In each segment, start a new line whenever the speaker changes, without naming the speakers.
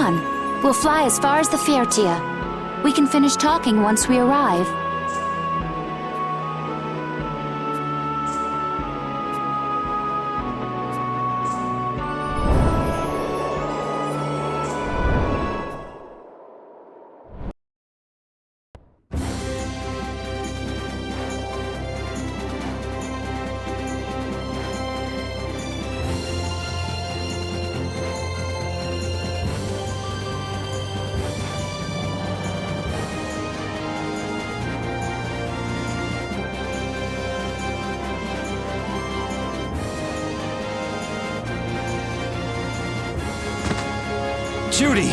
on. We'll fly as far as the Vesperia. We can finish talking once we arrive.
Judy!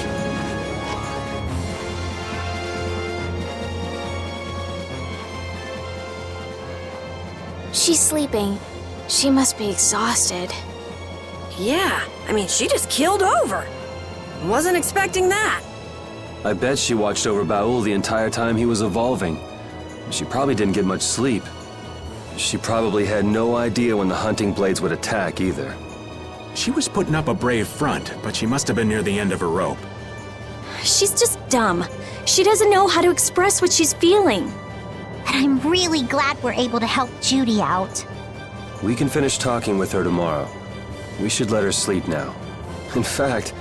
She's sleeping. She must be exhausted.
Yeah, I mean, she just keeled over. Wasn't expecting that.
I bet she watched over Baul the entire time he was evolving. She probably didn't get much sleep. She probably had no idea when the hunting blades would attack either.
She was putting up a brave front, but she must have been near the end of her rope.
She's just dumb. She doesn't know how to express what she's feeling.
And I'm really glad we're able to help Judy out.
We can finish talking with her tomorrow. We should let her sleep now. In fact,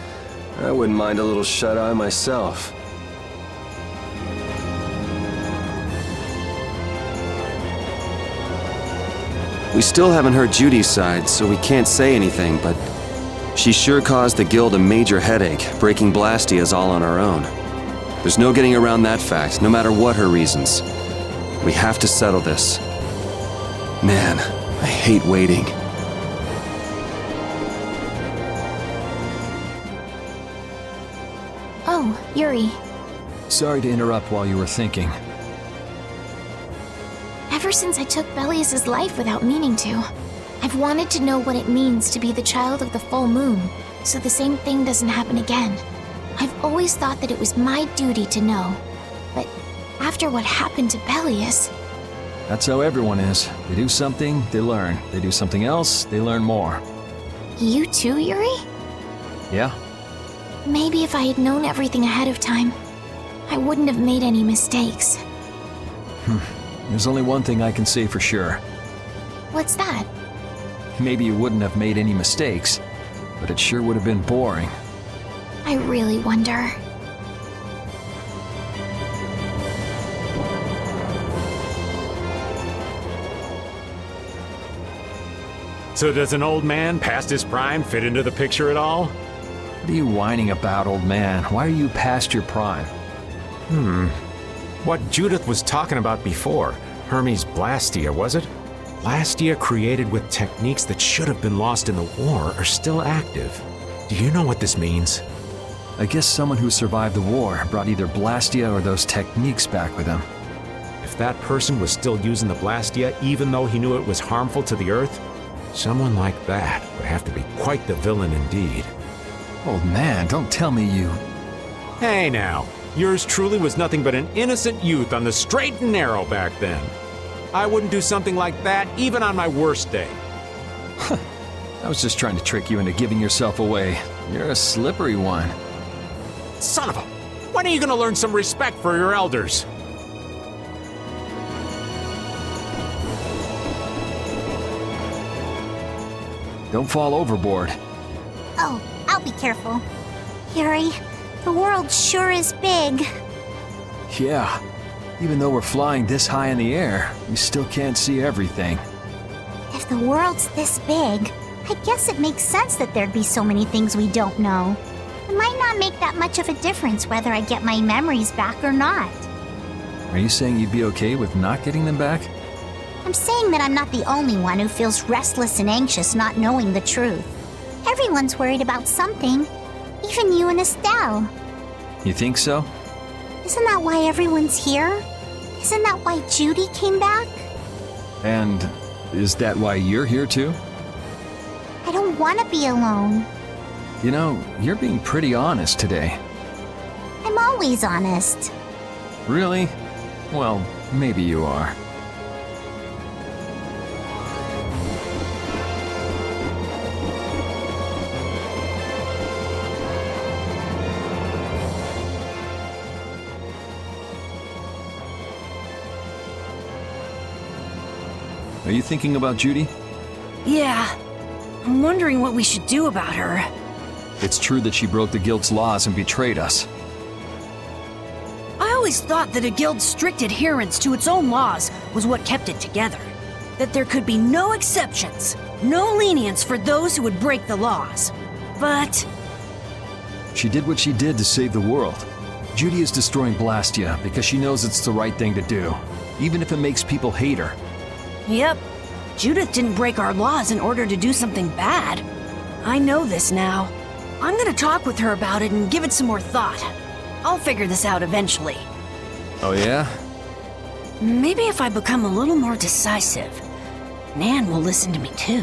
I wouldn't mind a little shut-eye myself. We still haven't heard Judy's side, so we can't say anything, but she sure caused the guild a major headache, breaking Blastias all on our own. There's no getting around that fact, no matter what her reasons. We have to settle this. Man, I hate waiting.
Oh, Yuri.
Sorry to interrupt while you were thinking.
Ever since I took Belius's life without meaning to, I've wanted to know what it means to be the child of the full moon, so the same thing doesn't happen again. I've always thought that it was my duty to know, but after what happened to Belius...
That's how everyone is. They do something, they learn. They do something else, they learn more.
You too, Yuri?
Yeah?
Maybe if I had known everything ahead of time, I wouldn't have made any mistakes.
There's only one thing I can say for sure.
What's that?
Maybe you wouldn't have made any mistakes, but it sure would have been boring.
I really wonder.
So does an old man past his prime fit into the picture at all?
What are you whining about, old man? Why are you past your prime?
What Judith was talking about before, Hermes Blastia, was it? Blastia created with techniques that should have been lost in the war are still active. Do you know what this means?
I guess someone who survived the war brought either Blastia or those techniques back with him.
If that person was still using the Blastia even though he knew it was harmful to the Earth, someone like that would have to be quite the villain indeed.
Old man, don't tell me you...
Hey now, yours truly was nothing but an innocent youth on the straight and narrow back then. I wouldn't do something like that even on my worst day.
I was just trying to trick you into giving yourself away. You're a slippery one.
Son of a... When are you gonna learn some respect for your elders?
Don't fall overboard.
Oh, I'll be careful. Yuri, the world sure is big.
Yeah. Even though we're flying this high in the air, we still can't see everything.
If the world's this big, I guess it makes sense that there'd be so many things we don't know. It might not make that much of a difference whether I get my memories back or not.
Are you saying you'd be okay with not getting them back?
I'm saying that I'm not the only one who feels restless and anxious not knowing the truth. Everyone's worried about something, even you and Estelle.
You think so?
Isn't that why everyone's here? Isn't that why Judy came back?
And is that why you're here too?
I don't want to be alone.
You know, you're being pretty honest today.
I'm always honest.
Really? Well, maybe you are. Are you thinking about Judy?
Yeah. I'm wondering what we should do about her.
It's true that she broke the guild's laws and betrayed us.
I always thought that a guild's strict adherence to its own laws was what kept it together. That there could be no exceptions, no lenience for those who would break the laws. But
She did what she did to save the world. Judy is destroying Blastia because she knows it's the right thing to do, even if it makes people hate her.
Yep. Judith didn't break our laws in order to do something bad. I know this now. I'm gonna talk with her about it and give it some more thought. I'll figure this out eventually.
Oh yeah?
Maybe if I become a little more decisive, Nan will listen to me too.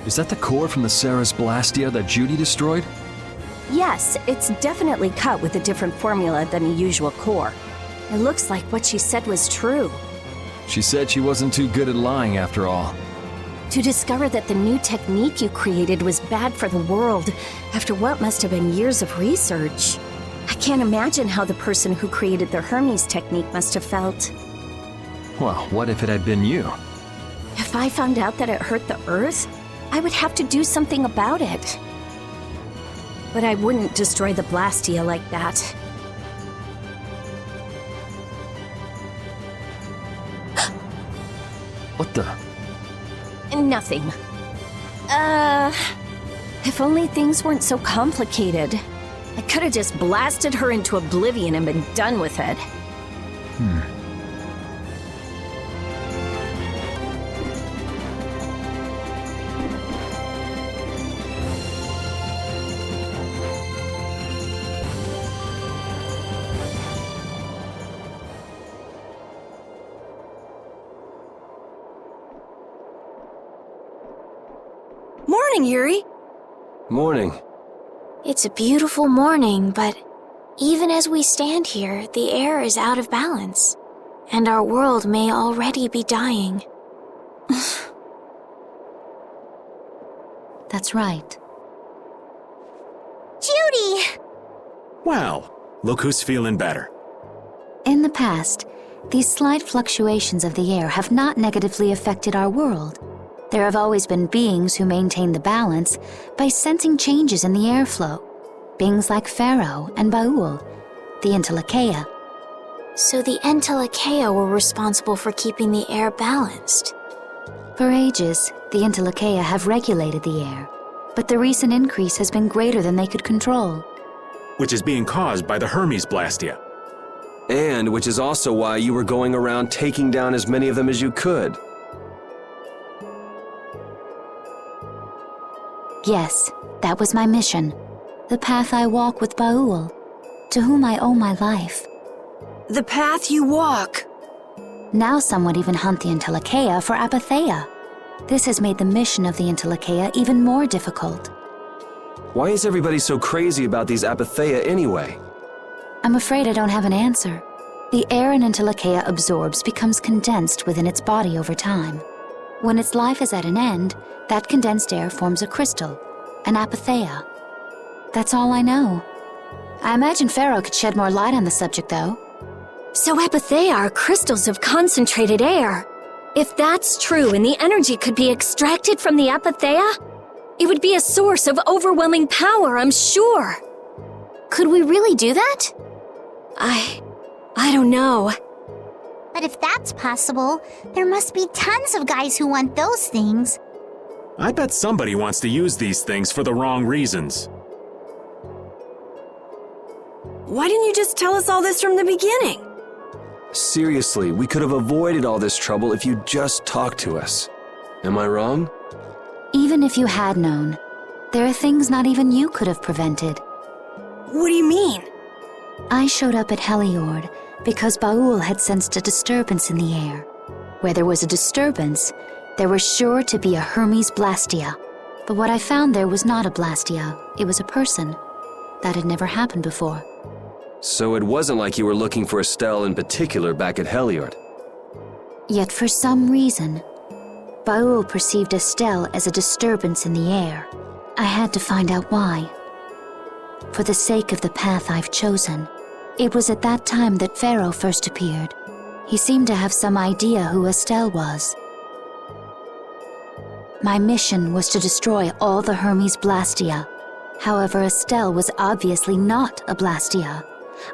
Is that the core from the Ceres Blastia that Judy destroyed?
Yes, it's definitely cut with a different formula than the usual core. It looks like what she said was true.
She said she wasn't too good at lying after all.
To discover that the new technique you created was bad for the world after what must have been years of research. I can't imagine how the person who created the Hermes technique must have felt.
Well, what if it had been you?
If I found out that it hurt the Earth, I would have to do something about it. But I wouldn't destroy the Blastia like that.
What the?
Nothing. If only things weren't so complicated. I could have just blasted her into oblivion and been done with it.
Morning, Yuri.
Morning.
It's a beautiful morning, but even as we stand here, the air is out of balance, and our world may already be dying.
That's right.
Judy!
Well, look who's feeling better.
In the past, these slight fluctuations of the air have not negatively affected our world. There have always been beings who maintain the balance by sensing changes in the airflow. Beings like Pharaoh and Baul, the Entelekea.
So the Entelekea were responsible for keeping the air balanced.
For ages, the Entelekea have regulated the air, but the recent increase has been greater than they could control.
Which is being caused by the Hermes Blastia.
And which is also why you were going around taking down as many of them as you could.
Yes, that was my mission. The path I walk with Baul, to whom I owe my life.
The path you walk.
Now some would even hunt the Entelekea for Apatheia. This has made the mission of the Entelekea even more difficult.
Why is everybody so crazy about these Apatheia anyway?
I'm afraid I don't have an answer. The air an Entelekea absorbs becomes condensed within its body over time. When its life is at an end, that condensed air forms a crystal, an Apatheia. That's all I know. I imagine Pharaoh could shed more light on the subject, though.
So Apatheia are crystals of concentrated air. If that's true and the energy could be extracted from the Apatheia, it would be a source of overwhelming power, I'm sure.
Could we really do that?
I don't know.
But if that's possible, there must be tons of guys who want those things.
I bet somebody wants to use these things for the wrong reasons.
Why didn't you just tell us all this from the beginning?
Seriously, we could have avoided all this trouble if you just talked to us. Am I wrong?
Even if you had known, there are things not even you could have prevented.
What do you mean?
I showed up at Heliord because Baul had sensed a disturbance in the air. Where there was a disturbance, there was sure to be a Hermes Blastia. But what I found there was not a Blastia, it was a person. That had never happened before.
So it wasn't like you were looking for Estelle in particular back at Heliord.
Yet for some reason, Baul perceived Estelle as a disturbance in the air. I had to find out why. For the sake of the path I've chosen, it was at that time that Pharaoh first appeared. He seemed to have some idea who Estelle was. My mission was to destroy all the Hermes Blastia. However, Estelle was obviously not a Blastia.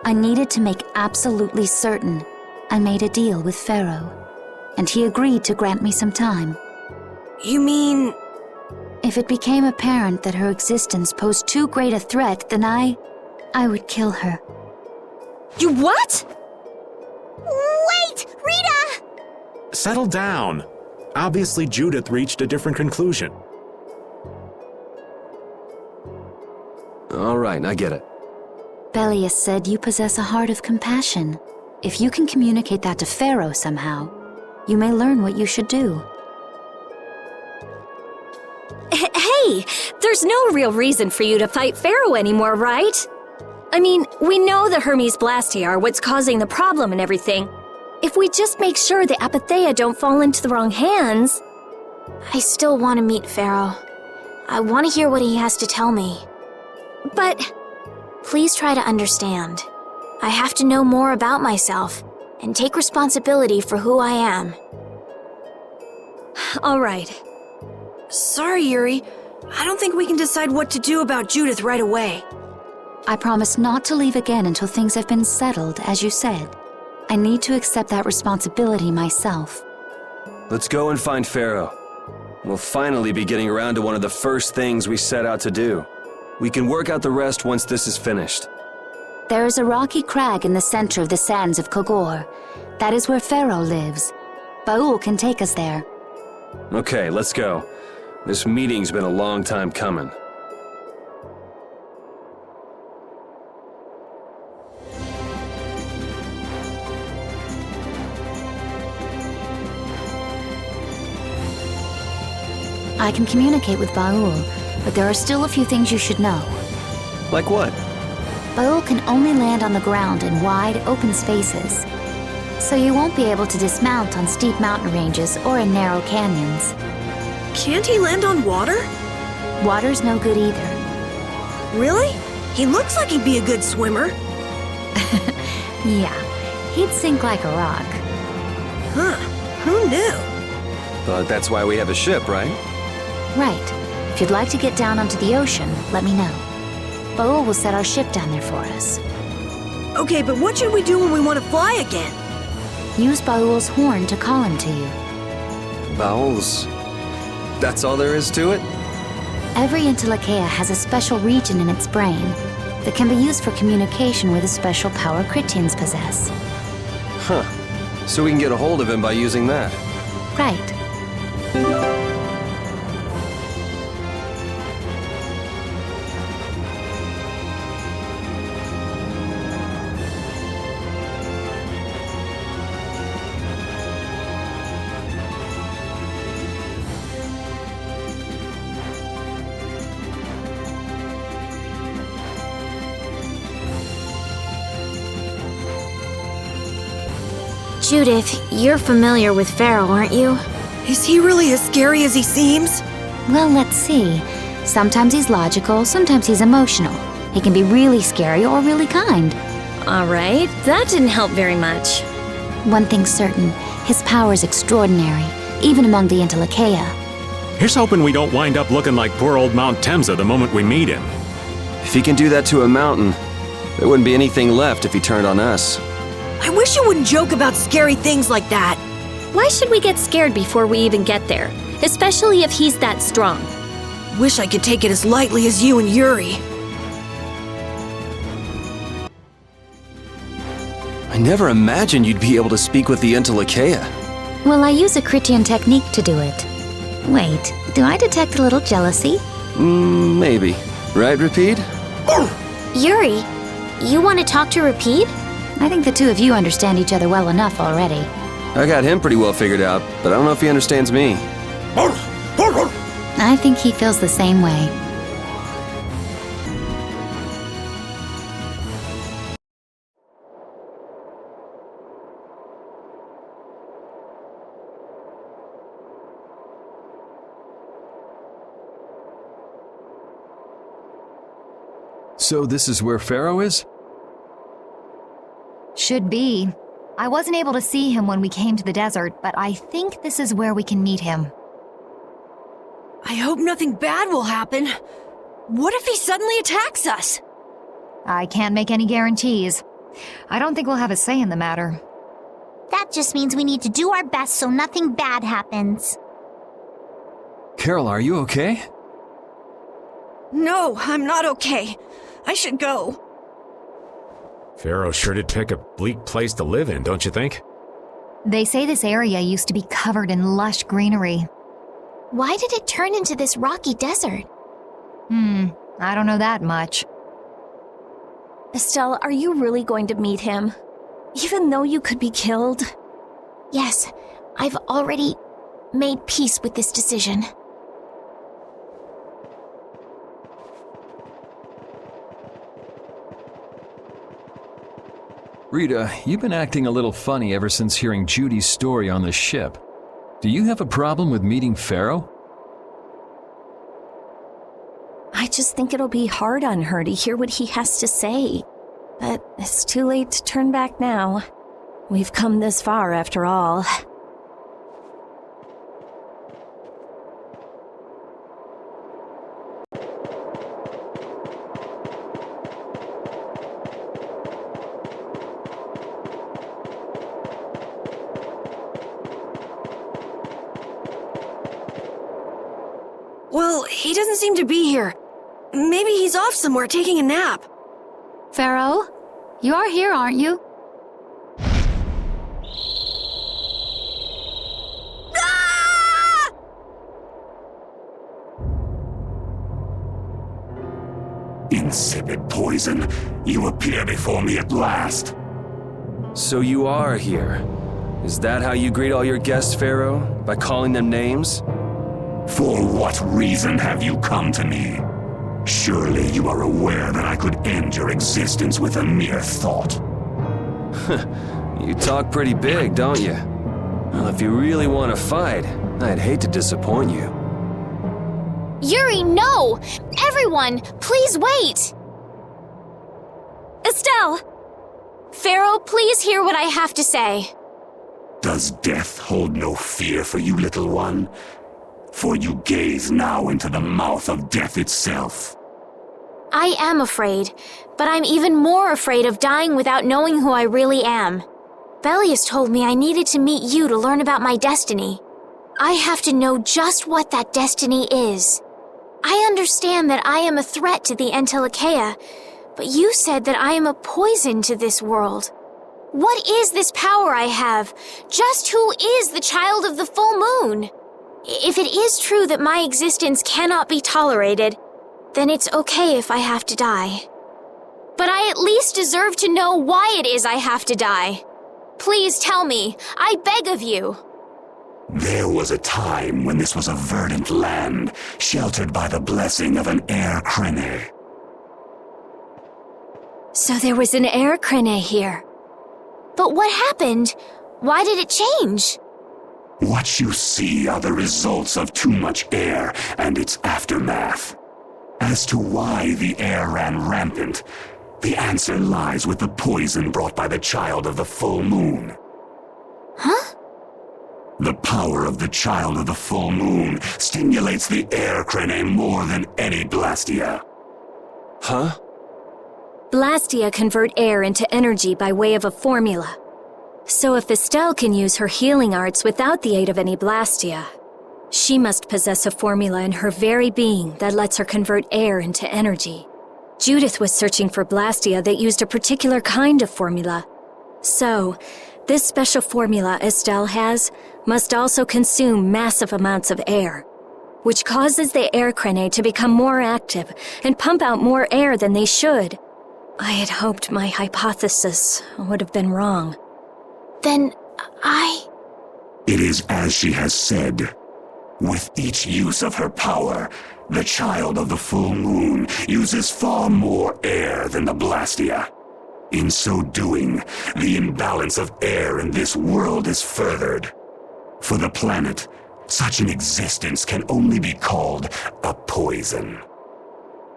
I needed to make absolutely certain. I made a deal with Pharaoh, and he agreed to grant me some time.
You mean...
If it became apparent that her existence posed too great a threat, then I would kill her.
You what?
Wait! Rita!
Settle down. Obviously, Judith reached a different conclusion.
All right, I get it.
Belius said you possess a heart of compassion. If you can communicate that to Pharaoh somehow, you may learn what you should do.
Hey, there's no real reason for you to fight Pharaoh anymore, right? I mean, we know the Hermes Blastia are what's causing the problem and everything. If we just make sure the Apatheia don't fall into the wrong hands...
I still want to meet Pharaoh. I want to hear what he has to tell me.
But...
Please try to understand. I have to know more about myself and take responsibility for who I am.
all right.
Sorry, Yuri. I don't think we can decide what to do about Judith right away.
I promise not to leave again until things have been settled, as you said. I need to accept that responsibility myself.
Let's go and find Pharaoh. We'll finally be getting around to one of the first things we set out to do. We can work out the rest once this is finished.
There is a rocky crag in the center of the sands of Kogor. That is where Pharaoh lives. Baul can take us there.
Okay, let's go. This meeting's been a long time coming.
I can communicate with Baul, but there are still a few things you should know.
Like what?
Baul can only land on the ground in wide, open spaces. So you won't be able to dismount on steep mountain ranges or in narrow canyons.
Can't he land on water?
Water's no good either.
Really? He looks like he'd be a good swimmer.
Yeah, he'd sink like a rock.
Huh, who knew?
But that's why we have a ship, right?
Right. If you'd like to get down onto the ocean, let me know. Baul will set our ship down there for us.
Okay, but what should we do when we want to fly again?
Use Baul's horn to call him to you.
Bowels. That's all there is to it?
Every Intellicheia has a special region in its brain that can be used for communication with a special power Critians possess.
Huh. So we can get a hold of him by using that.
Right.
Judith, you're familiar with Pharaoh, aren't you?
Is he really as scary as he seems?
Well, let's see. Sometimes he's logical, sometimes he's emotional. He can be really scary or really kind.
All right, that didn't help very much.
One thing's certain, his power's extraordinary, even among the Intellicheia.
Here's hoping we don't wind up looking like poor old Mount Temsa the moment we meet him.
If he can do that to a mountain, there wouldn't be anything left if he turned on us.
I wish you wouldn't joke about scary things like that.
Why should we get scared before we even get there? Especially if he's that strong.
Wish I could take it as lightly as you and Yuri.
I never imagined you'd be able to speak with the Intellicheia.
Well, I use a Critian technique to do it. Wait, do I detect a little jealousy?
Maybe. Right, Rapide?
Yuri, you want to talk to Rapide?
I think the two of you understand each other well enough already.
I got him pretty well figured out, but I don't know if he understands me.
I think he feels the same way.
So this is where Pharaoh is?
Should be. I wasn't able to see him when we came to the desert, but I think this is where we can meet him.
I hope nothing bad will happen. What if he suddenly attacks us?
I can't make any guarantees. I don't think we'll have a say in the matter.
That just means we need to do our best so nothing bad happens.
Carol, are you okay?
No, I'm not okay. I should go.
Pharaoh sure did pick a bleak place to live in, don't you think?
They say this area used to be covered in lush greenery.
Why did it turn into this rocky desert?
I don't know that much.
Estelle, are you really going to meet him? Even though you could be killed?
Yes, I've already made peace with this decision.
Rita, you've been acting a little funny ever since hearing Judy's story on the ship. Do you have a problem with meeting Pharaoh?
I just think it'll be hard on her to hear what he has to say. But it's too late to turn back now. We've come this far after all.
Well, he doesn't seem to be here. Maybe he's off somewhere taking a nap.
Pharaoh, you are here, aren't you?
Insipid poison, you appear before me at last.
So you are here. Is that how you greet all your guests, Pharaoh? By calling them names?
For what reason have you come to me? Surely you are aware that I could end your existence with a mere thought.
You talk pretty big, don't you? Well, if you really want to fight, I'd hate to disappoint you.
Yuri, no! Everyone, please wait!
Estelle!
Pharaoh, please hear what I have to say.
Does death hold no fear for you, little one? For you gaze now into the mouth of death itself.
I am afraid, but I'm even more afraid of dying without knowing who I really am. Belius told me I needed to meet you to learn about my destiny. I have to know just what that destiny is. I understand that I am a threat to the Entelikeia, but you said that I am a poison to this world. What is this power I have? Just who is the child of the full moon? If it is true that my existence cannot be tolerated, then it's okay if I have to die. But I at least deserve to know why it is I have to die. Please tell me, I beg of you.
There was a time when this was a verdant land, sheltered by the blessing of an air crene.
So there was an air crene here.
But what happened? Why did it change?
What you see are the results of too much air and its aftermath. As to why the air ran rampant, the answer lies with the poison brought by the child of the full moon.
Huh?
The power of the child of the full moon stimulates the air crene more than any blastia.
Huh?
Blastia convert air into energy by way of a formula. So if Estelle can use her healing arts without the aid of any blastia, she must possess a formula in her very being that lets her convert air into energy. Judith was searching for blastia that used a particular kind of formula. So, this special formula Estelle has must also consume massive amounts of air, which causes the air crene to become more active and pump out more air than they should. I had hoped my hypothesis would have been wrong.
Then
It is as she has said. With each use of her power, the child of the full moon uses far more air than the blastia. In so doing, the imbalance of air in this world is furthered. For the planet, such an existence can only be called a poison.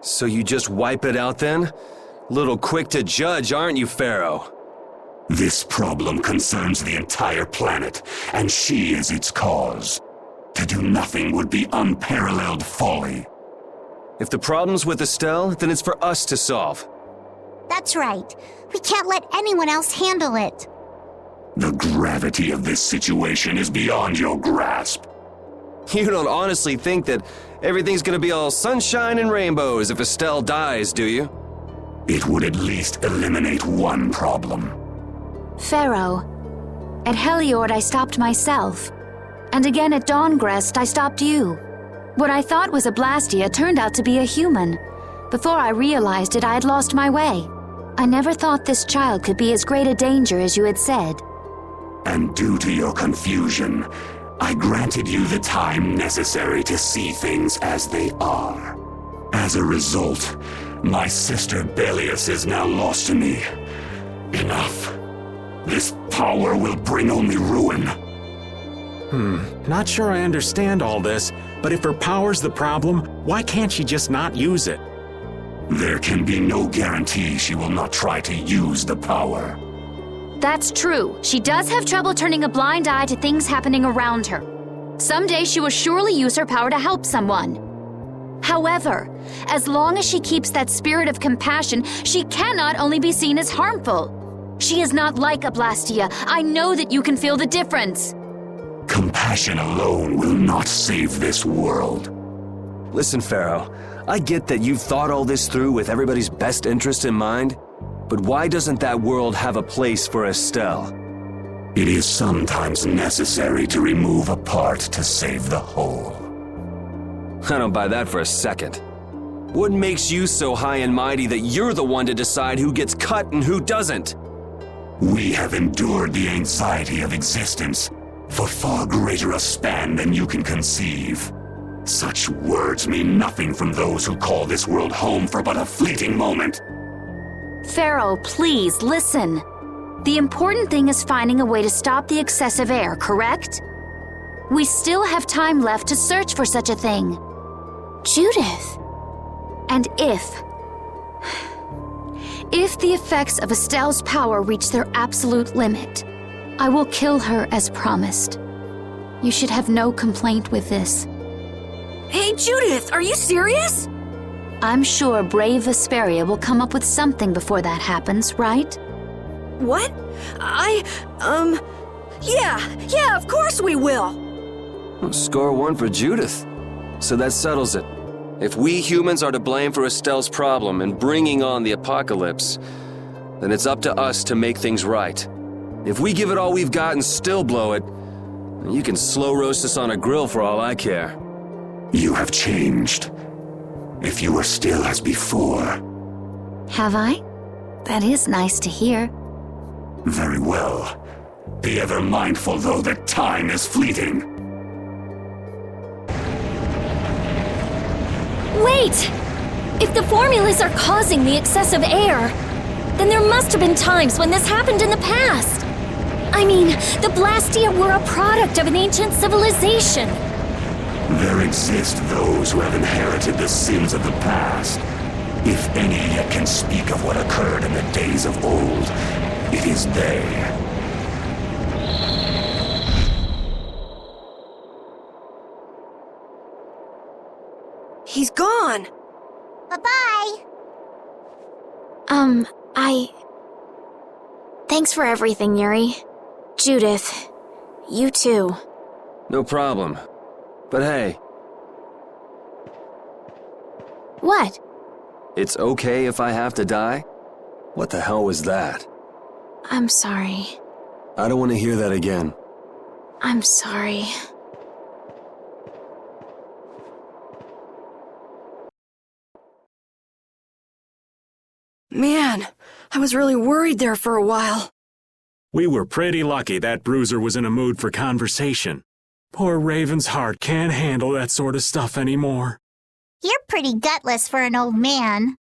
So you just wipe it out then? Little quick to judge, aren't you, Pharaoh?
This problem concerns the entire planet, and she is its cause. To do nothing would be unparalleled folly.
If the problem's with Estelle, then it's for us to solve.
That's right. We can't let anyone else handle it.
The gravity of this situation is beyond your grasp.
You don't honestly think that everything's gonna be all sunshine and rainbows if Estelle dies, do you?
It would at least eliminate one problem.
Pharaoh, at Heliord I stopped myself. And again at Dawngrest I stopped you. What I thought was a Blastia turned out to be a human. Before I realized it, I had lost my way. I never thought this child could be as great a danger as you had said.
And due to your confusion, I granted you the time necessary to see things as they are. As a result, my sister Belius is now lost to me. Enough. This power will bring only ruin.
Not sure I understand all this, but if her power's the problem, why can't she just not use it?
There can be no guarantee she will not try to use the power.
That's true. She does have trouble turning a blind eye to things happening around her. Someday she will surely use her power to help someone. However, as long as she keeps that spirit of compassion, she cannot only be seen as harmful. She is not like a Blastia. I know that you can feel the difference.
Compassion alone will not save this world.
Listen, Pharaoh, I get that you've thought all this through with everybody's best interest in mind, but why doesn't that world have a place for Estelle?
It is sometimes necessary to remove a part to save the whole.
I don't buy that for a second. What makes you so high and mighty that you're the one to decide who gets cut and who doesn't?
We have endured the anxiety of existence for far greater a span than you can conceive. Such words mean nothing from those who call this world home for but a fleeting moment.
Pharaoh, please, listen. The important thing is finding a way to stop the excessive air, correct? We still have time left to search for such a thing.
Judith.
And if the effects of Estelle's power reach their absolute limit, I will kill her as promised. You should have no complaint with this.
Hey, Judith, are you serious?
I'm sure brave Vesperia will come up with something before that happens, right?
What? Yeah, of course we will.
Well, score one for Judith. So that settles it. If we humans are to blame for Estelle's problem and bringing on the apocalypse, then it's up to us to make things right. If we give it all we've got and still blow it, you can slow roast us on a grill for all I care.
You have changed. If you were still as before.
Have I? That is nice to hear.
Very well. Be ever mindful, though, that time is fleeting.
Wait! If the formulas are causing the excessive air, then there must have been times when this happened in the past. I mean, the Blastia were a product of an ancient civilization.
There exist those who have inherited the sins of the past. If any yet can speak of what occurred in the days of old, it is they.
He's gone.
Bye-bye.
Thanks for everything, Yuri. Judith, you too.
No problem. But hey,
What?
it's okay if I have to die? What the hell was that?
I'm sorry.
I don't want to hear that again.
I'm sorry.
Man, I was really worried there for a while.
We were pretty lucky that bruiser was in a mood for conversation. Poor Raven's heart can't handle that sort of stuff anymore.
You're pretty gutless for an old man.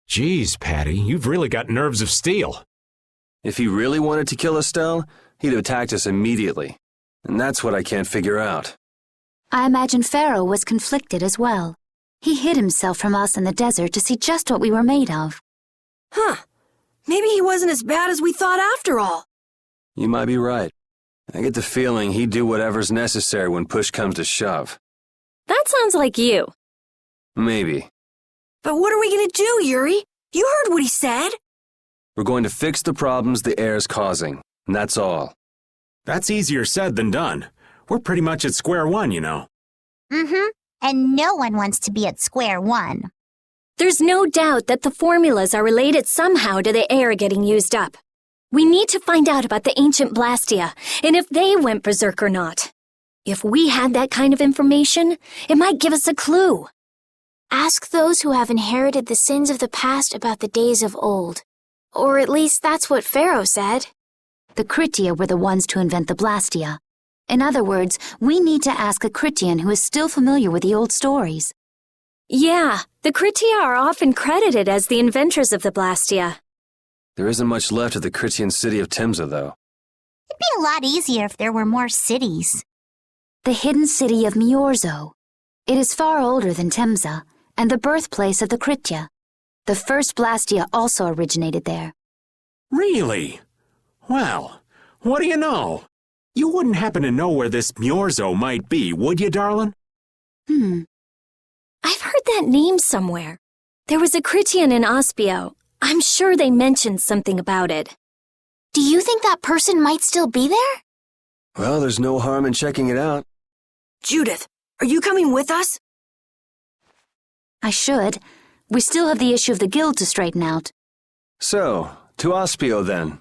Geez, Patty, you've really got nerves of steel.
If he really wanted to kill Estelle, he'd have attacked us immediately. And that's what I can't figure out.
I imagine Pharaoh was conflicted as well. He hid himself from us in the desert to see just what we were made of.
Huh. Maybe he wasn't as bad as we thought after all.
You might be right. I get the feeling he'd do whatever's necessary when push comes to shove.
That sounds like you.
Maybe.
But what are we gonna do, Yuri? You heard what he said.
We're going to fix the problems the air's causing, and that's all.
That's easier said than done. We're pretty much at square one, you know.
Mm-hmm. And no one wants to be at square one.
There's no doubt that the formulas are related somehow to the air getting used up. We need to find out about the ancient Blastia, and if they went berserk or not. If we had that kind of information, it might give us a clue.
Ask those who have inherited the sins of the past about the days of old. Or at least that's what Pharaoh said.
The Kritia were the ones to invent the Blastia. In other words, we need to ask a Kritian who is still familiar with the old stories.
Yeah, the Kritia are often credited as the inventors of the Blastia.
There isn't much left of the Kritian city of Timza, though.
It'd be a lot easier if there were more cities.
The hidden city of Miorzo. It is far older than Timza, and the birthplace of the Kritia. The first Blastia also originated there.
Really? Well, what do you know? You wouldn't happen to know where this Miorzo might be, would you, darling?
I've heard that name somewhere. There was a Kritian in Ospio. I'm sure they mentioned something about it.
Do you think that person might still be there?
Well, there's no harm in checking it out.
Judith, are you coming with us?
I should. We still have the issue of the guild to straighten out.
So, to Ospio then.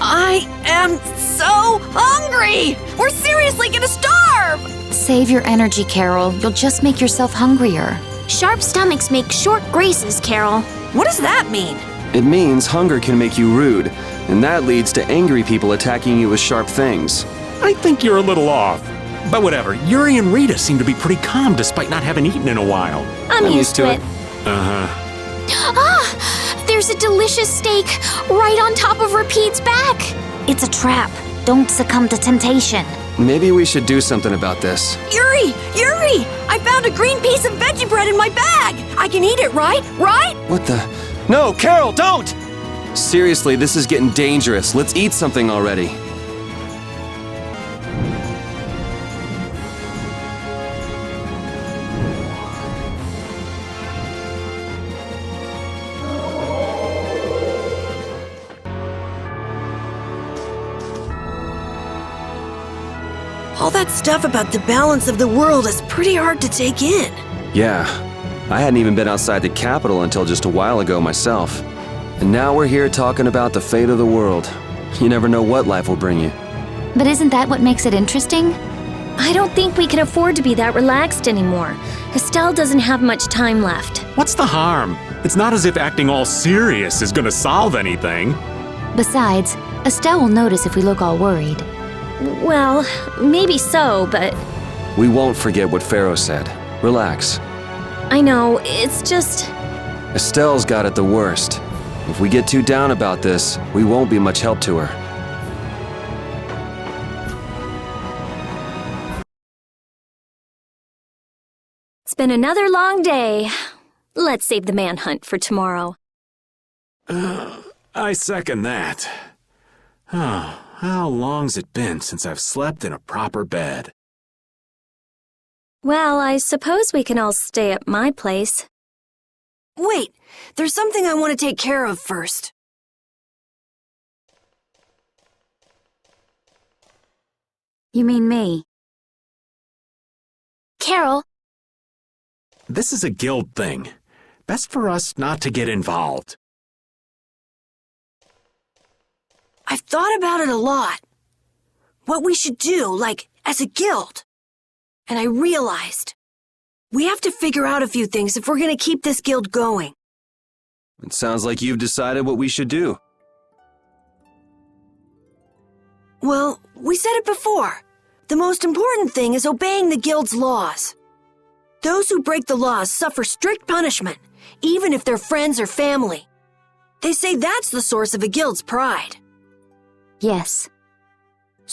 I am so hungry! We're seriously gonna starve!
Save your energy, Carol. You'll just make yourself hungrier.
Sharp stomachs make short graces, Carol.
What does that mean?
It means hunger can make you rude, and that leads to angry people attacking you with sharp things.
I think you're a little off. But whatever, Yuri and Rita seem to be pretty calm despite not having eaten in a while.
I'm used to it.
There's a delicious steak right on top of Rapide's back.
It's a trap. Don't succumb to temptation.
Maybe we should do something about this.
Yuri! Yuri! I found a green piece of veggie bread in my bag! I can eat it, right? Right?
What the? No, Carol, don't! Seriously, this is getting dangerous. Let's eat something already.
All that stuff about the balance of the world is pretty hard to take in.
Yeah, I hadn't even been outside the capital until just a while ago myself. And now we're here talking about the fate of the world. You never know what life will bring you.
But isn't that what makes it interesting?
I don't think we can afford to be that relaxed anymore. Estelle doesn't have much time left.
What's the harm? It's not as if acting all serious is gonna solve anything.
Besides, Estelle will notice if we look all worried.
Well, maybe so, but...
We won't forget what Pharaoh said. Relax.
I know, it's just...
Estelle's got it the worst. If we get too down about this, we won't be much help to her.
It's been another long day. Let's save the manhunt for tomorrow.
I second that. Oh, how long's it been since I've slept in a proper bed?
Well, I suppose we can all stay at my place.
Wait, there's something I want to take care of first.
You mean me?
Carol,
This is a guild thing. Best for us not to get involved.
I've thought about it a lot. What we should do, like, as a guild. And I realized, we have to figure out a few things if we're gonna keep this guild going.
It sounds like you've decided what we should do.
Well, we said it before. The most important thing is obeying the guild's laws. Those who break the laws suffer strict punishment, even if they're friends or family. They say that's the source of a guild's pride.
Yes.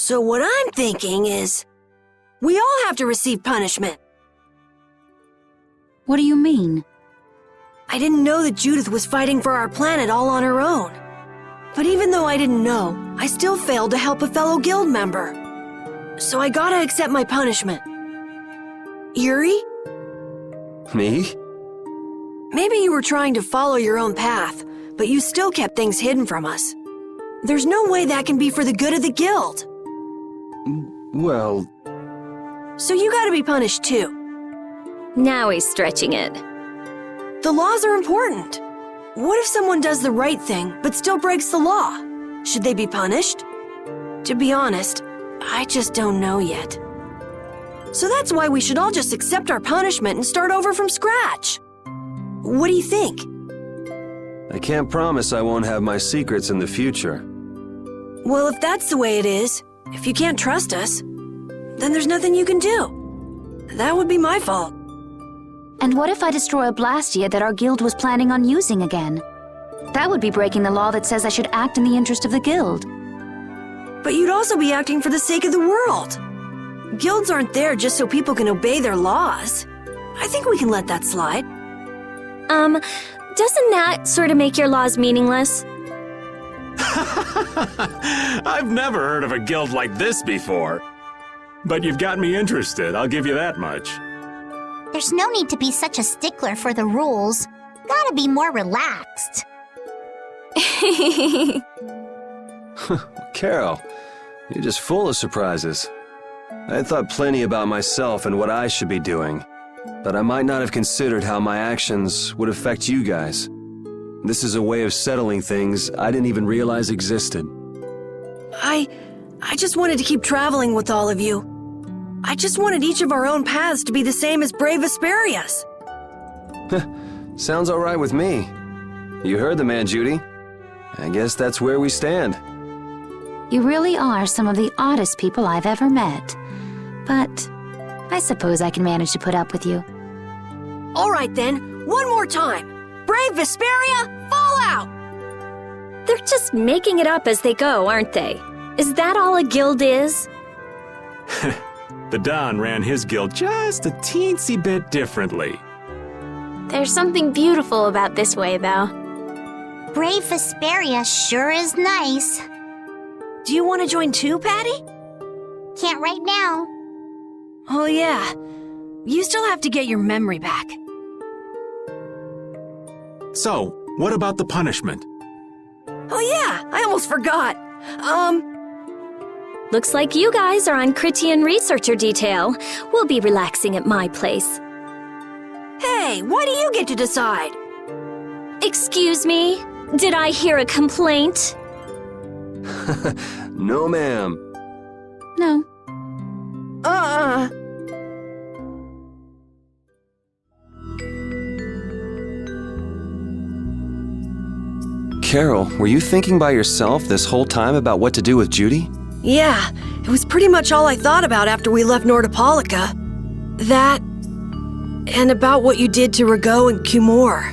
So what I'm thinking is, we all have to receive punishment.
What do you mean?
I didn't know that Judith was fighting for our planet all on her own. But even though I didn't know, I still failed to help a fellow guild member. So I gotta accept my punishment. Yuri?
Me?
Maybe you were trying to follow your own path, but you still kept things hidden from us. There's no way that can be for the good of the guild.
Well...
So you gotta be punished too.
Now he's stretching it.
The laws are important. What if someone does the right thing, but still breaks the law? Should they be punished? To be honest, I just don't know yet. So that's why we should all just accept our punishment and start over from scratch. What do you think?
I can't promise I won't have my secrets in the future.
Well, if that's the way it is, if you can't trust us, then there's nothing you can do. That would be my fault.
And what if I destroy a Blastia that our guild was planning on using again? That would be breaking the law that says I should act in the interest of the guild.
But you'd also be acting for the sake of the world. Guilds aren't there just so people can obey their laws. I think we can let that slide.
Doesn't that sort of make your laws meaningless?
I've never heard of a guild like this before. But you've got me interested, I'll give you that much.
There's no need to be such a stickler for the rules. Gotta be more relaxed.
Carol, you're just full of surprises. I had thought plenty about myself and what I should be doing, but I might not have considered how my actions would affect you guys. This is a way of settling things I didn't even realize existed.
I just wanted to keep traveling with all of you. I just wanted each of our own paths to be the same as brave Vesperia's.
Sounds all right with me. You heard the man, Judy. I guess that's where we stand.
You really are some of the oddest people I've ever met. But I suppose I can manage to put up with you.
All right then, one more time. Brave Vesperia, fall out!
They're just making it up as they go, aren't they? Is that all a guild is?
The Don ran his guild just a teensy bit differently.
There's something beautiful about this way, though.
Brave Vesperia sure is nice.
Do you want to join too, Patty?
Can't right now.
Oh yeah, you still have to get your memory back.
So, what about the punishment?
Oh yeah, I almost forgot.
Looks like you guys are on Critian researcher detail. We'll be relaxing at my place.
Hey, why do you get to decide?
Excuse me? Did I hear a complaint?
No, ma'am.
No.
Carol, were you thinking by yourself this whole time about what to do with Judy?
Yeah, it was pretty much all I thought about after we left Nordopolica. That, and about what you did to Rago and Kumor.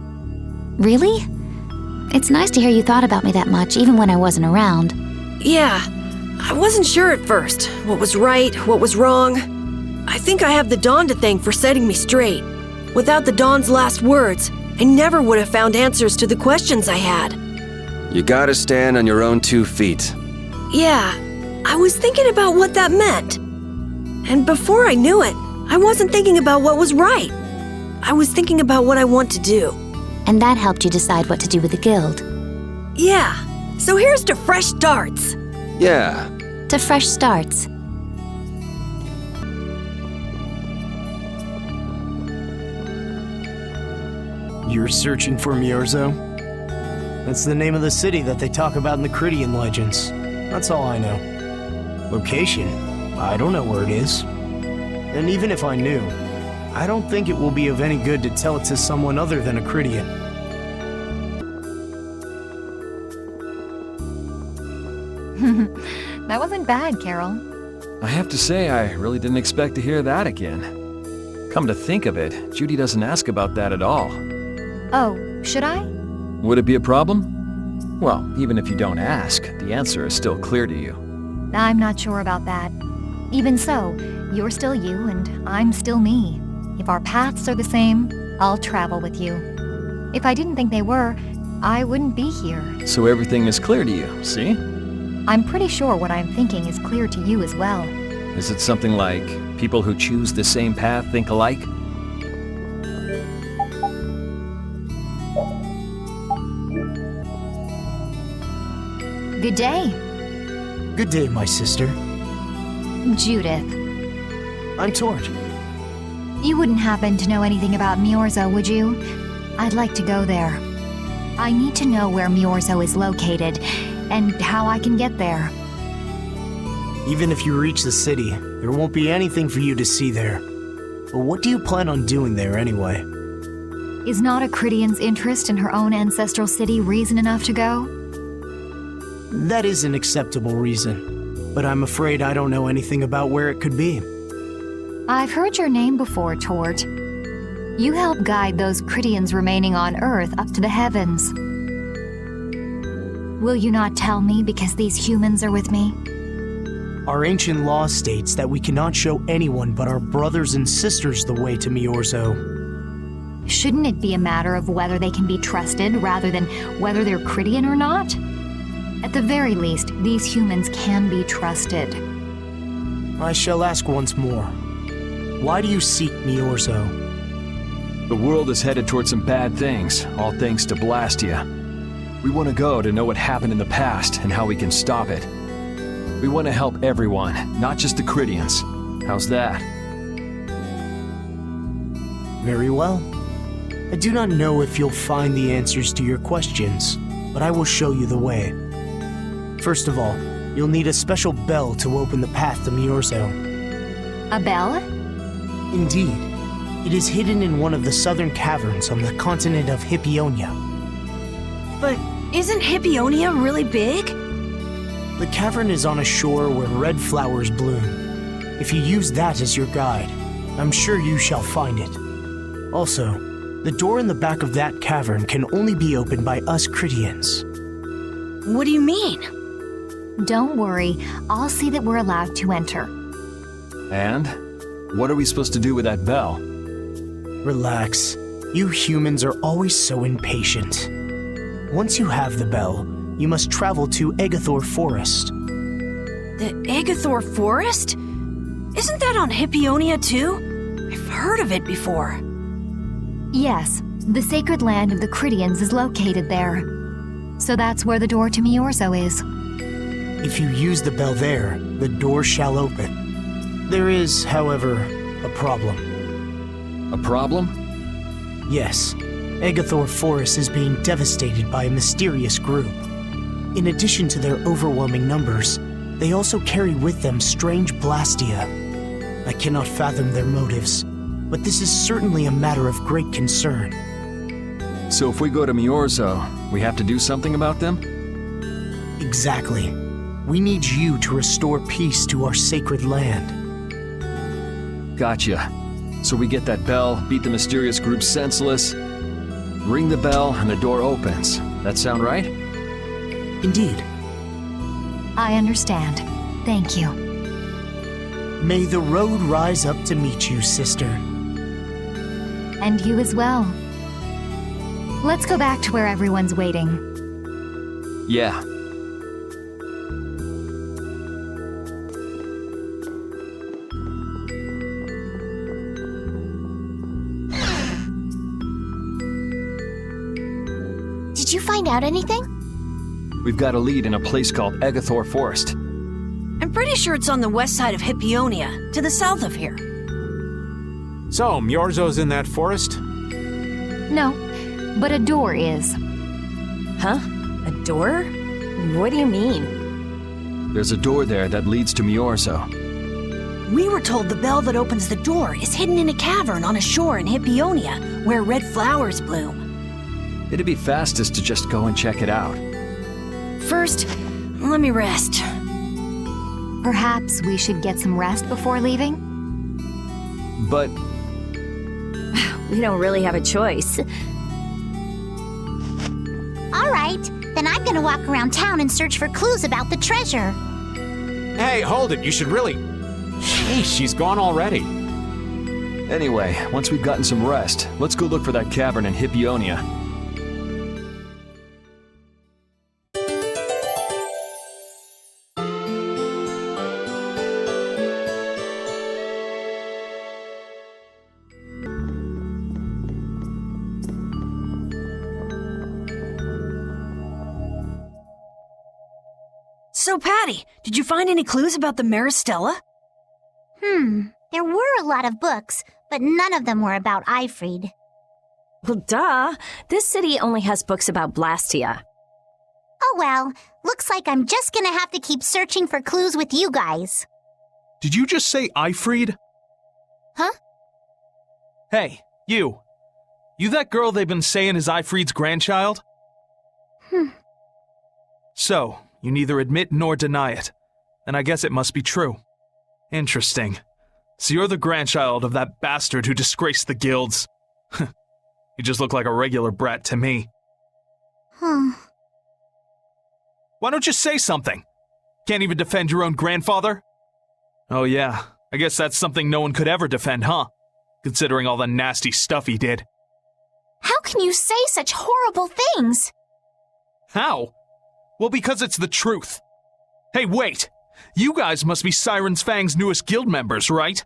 Really? It's nice to hear you thought about me that much, even when I wasn't around.
Yeah, I wasn't sure at first what was right, what was wrong. I think I have the Dawn to thank for setting me straight. Without the Dawn's last words, I never would have found answers to the questions I had.
You gotta stand on your own 2 feet.
Yeah, I was thinking about what that meant. And before I knew it, I wasn't thinking about what was right. I was thinking about what I want to do.
And that helped you decide what to do with the guild.
Yeah, so here's to fresh starts.
Yeah.
To fresh starts.
You're searching for Myorzo? That's the name of the city that they talk about in the Critian legends. That's all I know. Location? I don't know where it is. And even if I knew, I don't think it will be of any good to tell it to someone other than a Critian.
That wasn't bad, Carol.
I have to say, I really didn't expect to hear that again. Come to think of it, Judy doesn't ask about that at all.
Oh, should I?
Would it be a problem? Well, even if you don't ask, the answer is still clear to you.
I'm not sure about that. Even so, you're still you and I'm still me. If our paths are the same, I'll travel with you. If I didn't think they were, I wouldn't be here.
So everything is clear to you, see?
I'm pretty sure what I'm thinking is clear to you as well.
Is it something like people who choose the same path think alike?
Good day,
Good day, my sister.
Judith.
I'm Tort.
You wouldn't happen to know anything about Miorzo, would you? I'd like to go there. I need to know where Miorzo is located and how I can get there.
Even if you reach the city, there won't be anything for you to see there. But what do you plan on doing there anyway?
Is not a Cridian's interest in her own ancestral city reason enough to go?
That is an acceptable reason, but I'm afraid I don't know anything about where it could be.
I've heard your name before, Tort. You help guide those Cridians remaining on Earth up to the heavens. Will you not tell me because these humans are with me?
Our ancient law states that we cannot show anyone but our brothers and sisters the way to Miorzo.
Shouldn't it be a matter of whether they can be trusted rather than whether they're Cridian or not? At the very least, these humans can be trusted.
I shall ask once more. Why do you seek Miorzo?
The world is headed towards some bad things, all thanks to Blastia. We want to go to know what happened in the past and how we can stop it. We want to help everyone, not just the Cridians. How's that?
Very well. I do not know if you'll find the answers to your questions, but I will show you the way. First of all, you'll need a special bell to open the path to Miorzo.
A bell?
Indeed. It is hidden in one of the southern caverns on the continent of Hippionia.
But isn't Hippionia really big?
The cavern is on a shore where red flowers bloom. If you use that as your guide, I'm sure you shall find it. Also, the door in the back of that cavern can only be opened by us Cridians.
What do you mean?
Don't worry, I'll see that we're allowed to enter.
And? What are we supposed to do with that bell?
Relax. You humans are always so impatient. Once you have the bell, you must travel to Egathor Forest.
The Egathor Forest? Isn't that on Hippionia too? I've heard of it before.
Yes, the sacred land of the Cridians is located there. So that's where the door to Miorzo is.
If you use the bell there, the door shall open. There is, however, a problem.
A problem?
Yes. Egathor Forest is being devastated by a mysterious group. In addition to their overwhelming numbers, they also carry with them strange Blastia. I cannot fathom their motives, but this is certainly a matter of great concern.
So if we go to Miorzo, we have to do something about them?
Exactly. We need you to restore peace to our sacred land.
Gotcha. So we get that bell, beat the mysterious group senseless, ring the bell, and the door opens. That sound right?
Indeed.
I understand. Thank you.
May the road rise up to meet you, sister.
And you as well. Let's go back to where everyone's waiting.
Yeah.
Did you find out anything?
We've got a lead in a place called Egathor Forest.
I'm pretty sure it's on the west side of Hippionia, to the south of here.
So, Miorzo's in that forest?
No, but a door is.
Huh? A door? What do you mean?
There's a door there that leads to Miorzo.
We were told the bell that opens the door is hidden in a cavern on a shore in Hippionia, where red flowers bloom.
It'd be fastest to just go and check it out.
First, let me rest.
Perhaps we should get some rest before leaving?
But
We don't really have a choice.
All right, then I'm gonna walk around town and search for clues about the treasure.
Hey, hold it. You should really... Jeez, she's gone already.
Anyway, once we've gotten some rest, let's go look for that cavern in Hippionia.
So, Patty, did you find any clues about the Maristella?
There were a lot of books, but none of them were about Ifried.
Well, duh. This city only has books about Blastia.
Oh well, looks like I'm just gonna have to keep searching for clues with you guys.
Did you just say Ifried?
Huh?
Hey, you. You that girl they've been saying is Ifried's grandchild? So, you neither admit nor deny it. And I guess it must be true. Interesting. So you're the grandchild of that bastard who disgraced the guilds. You just look like a regular brat to me. Why don't you say something? Can't even defend your own grandfather? Oh yeah, I guess that's something no one could ever defend, huh? Considering all the nasty stuff he did.
How can you say such horrible things?
How? Well, because it's the truth. Hey, wait! You guys must be Siren's Fang's newest guild members, right?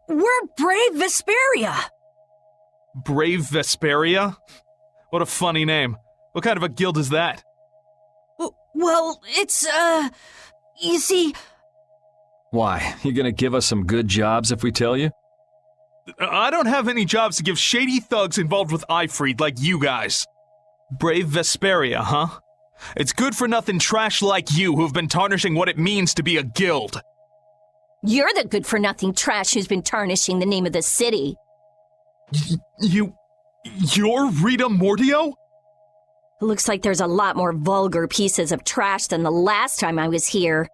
We're Brave Vesperia!
Brave Vesperia? What a funny name. What kind of a guild is that?
Well, it's, you see...
Why, you gonna give us some good jobs if we tell you?
I don't have any jobs to give shady thugs involved with Ifried like you guys. Brave Vesperia, huh? It's good-for-nothing trash like you who've been tarnishing what it means to be a guild.
You're the good-for-nothing trash who's been tarnishing the name of the city.
You're Rita Mordio?
Looks like there's a lot more vulgar pieces of trash than the last time I was here.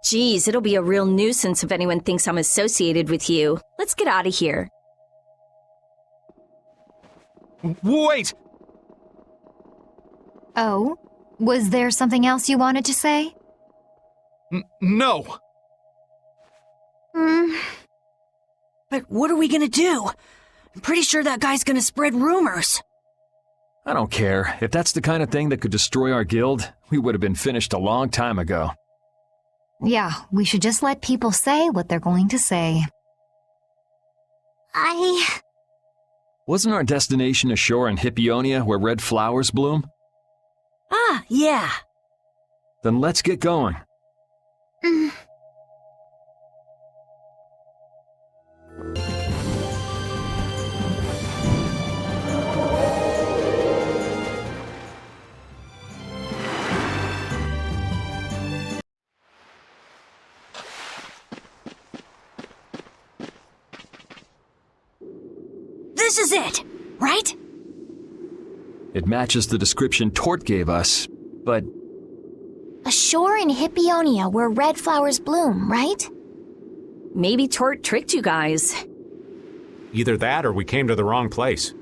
Geez, it'll be a real nuisance if anyone thinks I'm associated with you. Let's get out of here.
Wait!
Oh? Was there something else you wanted to say?
No.
But what are we gonna do? I'm pretty sure that guy's gonna spread rumors.
I don't care. If that's the kind of thing that could destroy our guild, we would have been finished a long time ago.
Yeah, we should just let people say what they're going to say.
Wasn't our destination ashore in Hippionia where red flowers bloom?
Ah, yeah.
Then let's get going.
This is it, right?
It matches the description Tort gave us, but...
A shore in Hippionia where red flowers bloom, right?
Maybe Tort tricked you guys.
Either that or we came to the wrong place.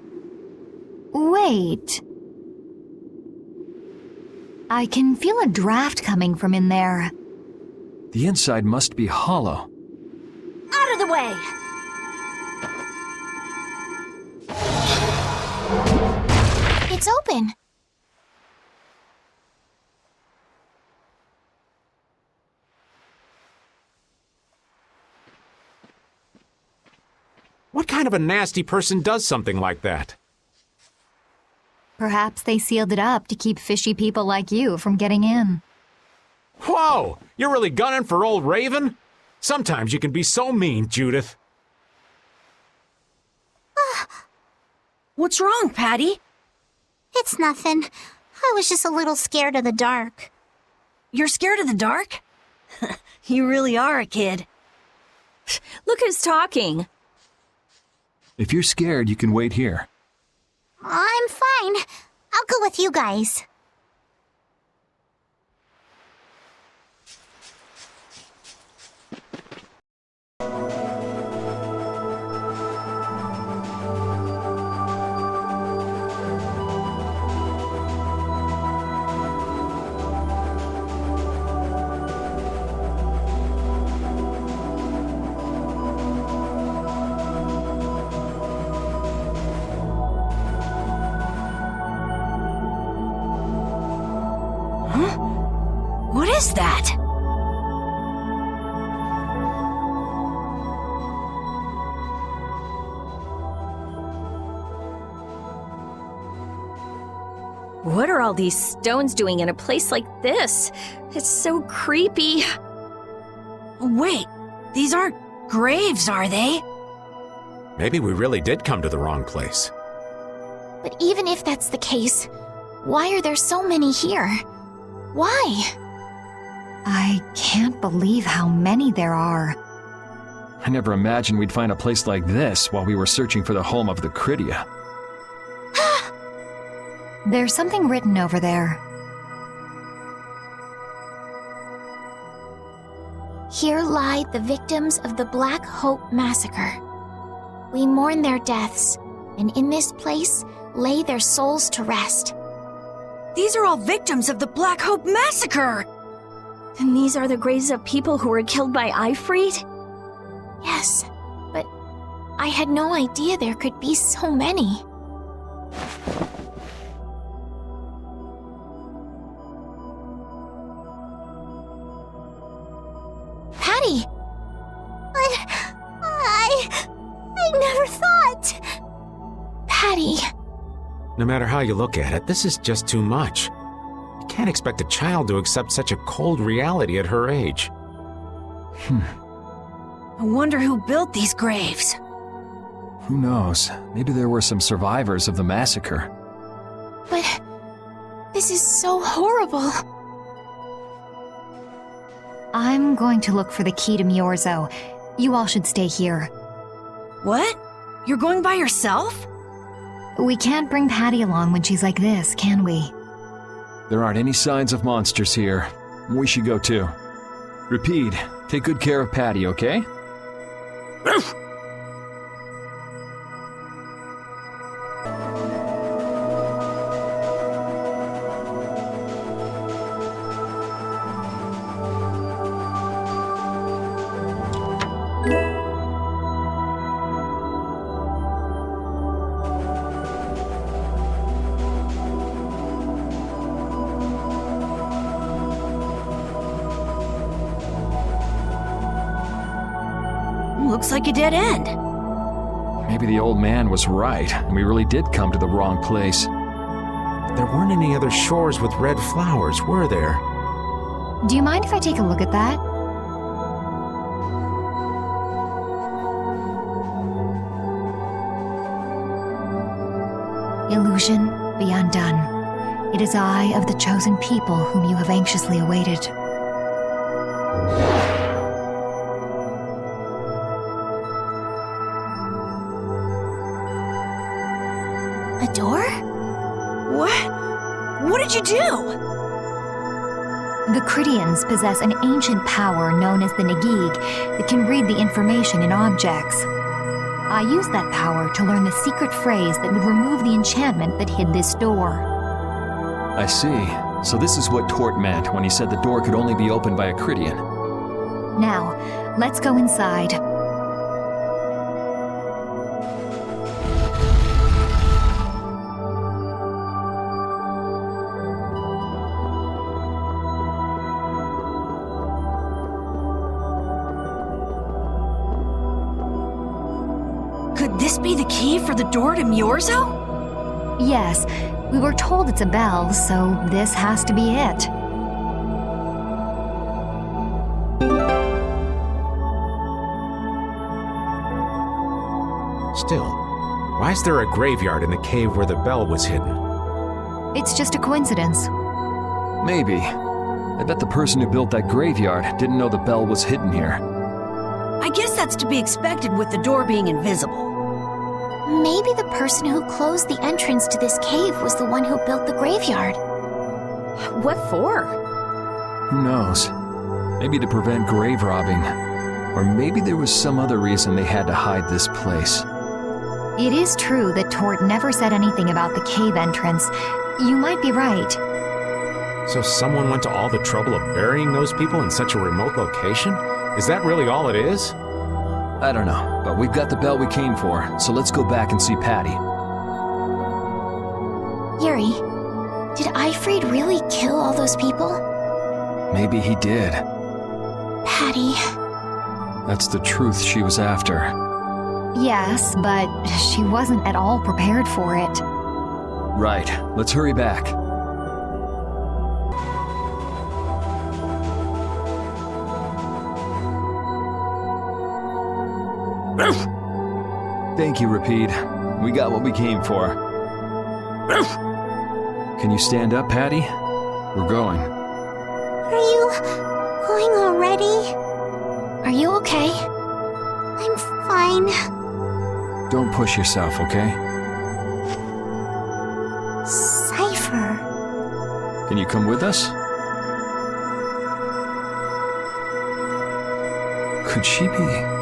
Wait. I can feel a draft coming from in there.
The inside must be hollow.
Out of the way!
It's open.
What kind of a nasty person does something like that?
Perhaps they sealed it up to keep fishy people like you from getting in.
Whoa! You're really gunning for old Raven? Sometimes you can be so mean, Judith.
What's wrong, Patty?
It's nothing. I was just a little scared of the dark.
You're scared of the dark? You really are a kid.
Look who's talking.
If you're scared, you can wait here.
I'm fine. I'll go with you guys.
is that?
What are all these stones doing in a place like this? It's so creepy.
Wait, these aren't graves, are they?
Maybe we really did come to the wrong place.
But even if that's the case, why are there so many here? Why?
I can't believe how many there are.
I never imagined we'd find a place like this while we were searching for the home of the Critia.
There's something written over there.
Here lie the victims of the Black Hope Massacre. We mourn their deaths, and in this place lay their souls to rest.
These are all victims of the Black Hope Massacre!
And these are the graves of people who were killed by Ifrit?
Yes, but I had no idea there could be so many. Patty! I never thought! Patty!
No matter how you look at it, this is just too much. You can't expect a child to accept such a cold reality at her age.
I wonder who built these graves.
Who knows? Maybe there were some survivors of the massacre.
But this is so horrible.
I'm going to look for the key to Myorzo. You all should stay here.
What? You're going by yourself?
We can't bring Patty along when she's like this, can we?
There aren't any signs of monsters here. We should go too. Repeat, take good care of Patty, okay?
Looks like a dead end.
Maybe the old man was right, and we really did come to the wrong place.
There weren't any other shores with red flowers, were there?
Do you mind if I take a look at that? Illusion, be undone. It is I of the chosen people whom you have anxiously awaited.
A door?
What did you do?
The Critians possess an ancient power known as the Negig that can read the information in objects. I used that power to learn the secret phrase that would remove the enchantment that hid this door.
I see. So this is what Tort meant when he said the door could only be opened by a Critian.
Now, let's go inside.
Could this be the key for the door to Myorzo?
Yes, we were told it's a bell, so this has to be it.
Still, why is there a graveyard in the cave where the bell was hidden?
It's just a coincidence.
Maybe. I bet the person who built that graveyard didn't know the bell was hidden here.
I guess that's to be expected with the door being invisible.
Maybe the person who closed the entrance to this cave was the one who built the graveyard.
What for?
Who knows? Maybe to prevent grave robbing. Or maybe there was some other reason they had to hide this place.
It is true that Tort never said anything about the cave entrance. You might be right.
So someone went to all the trouble of burying those people in such a remote location? Is that really all it is?
I don't know, but we've got the bell we came for, so let's go back and see Patty.
Yuri, did Ifrit really kill all those people?
Maybe he did.
Patty.
That's the truth she was after.
Yes, but she wasn't at all prepared for it.
Right. Let's hurry back. Thank you, Rapide. We got what we came for. Can you stand up, Patty? We're going.
Are you going already?
Are you okay?
I'm fine.
Don't push yourself, okay?
Cypher.
Can you come with us? Could she be...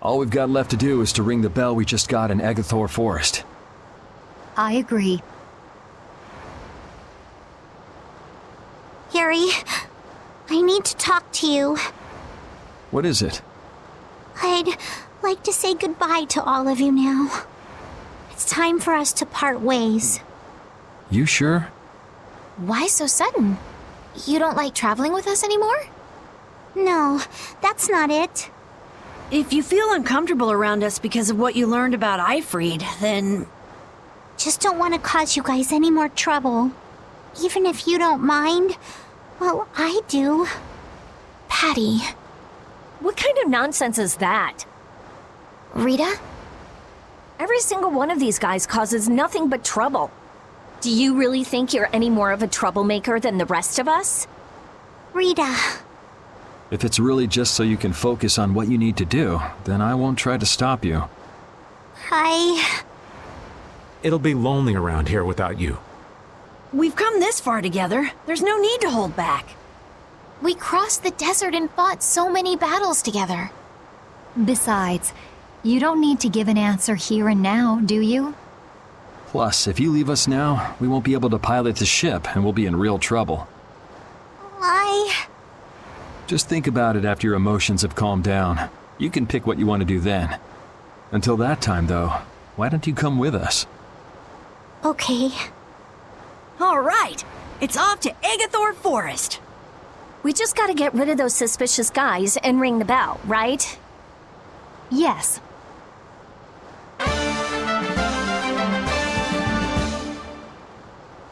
All we've got left to do is to ring the bell we just got in Agathor Forest.
I agree.
Yuri, I need to talk to you.
What is it?
I'd like to say goodbye to all of you now. It's time for us to part ways.
You sure?
Why so sudden? You don't like traveling with us anymore?
No, that's not it.
If you feel uncomfortable around us because of what you learned about Ifried, then...
Just don't want to cause you guys any more trouble. Even if you don't mind, well, I do.
Patty.
What kind of nonsense is that?
Rita?
Every single one of these guys causes nothing but trouble. Do you really think you're any more of a troublemaker than the rest of us?
Rita.
If it's really just so you can focus on what you need to do, then I won't try to stop you.
It'll be lonely around here without you.
We've come this far together. There's no need to hold back.
We crossed the desert and fought so many battles together.
Besides, you don't need to give an answer here and now, do you?
Plus, if you leave us now, we won't be able to pilot the ship and we'll be in real trouble. Just think about it after your emotions have calmed down. You can pick what you want to do then. Until that time, though, why don't you come with us?
Okay.
All right, it's off to Agathor Forest.
We just gotta get rid of those suspicious guys and ring the bell, right?
Yes,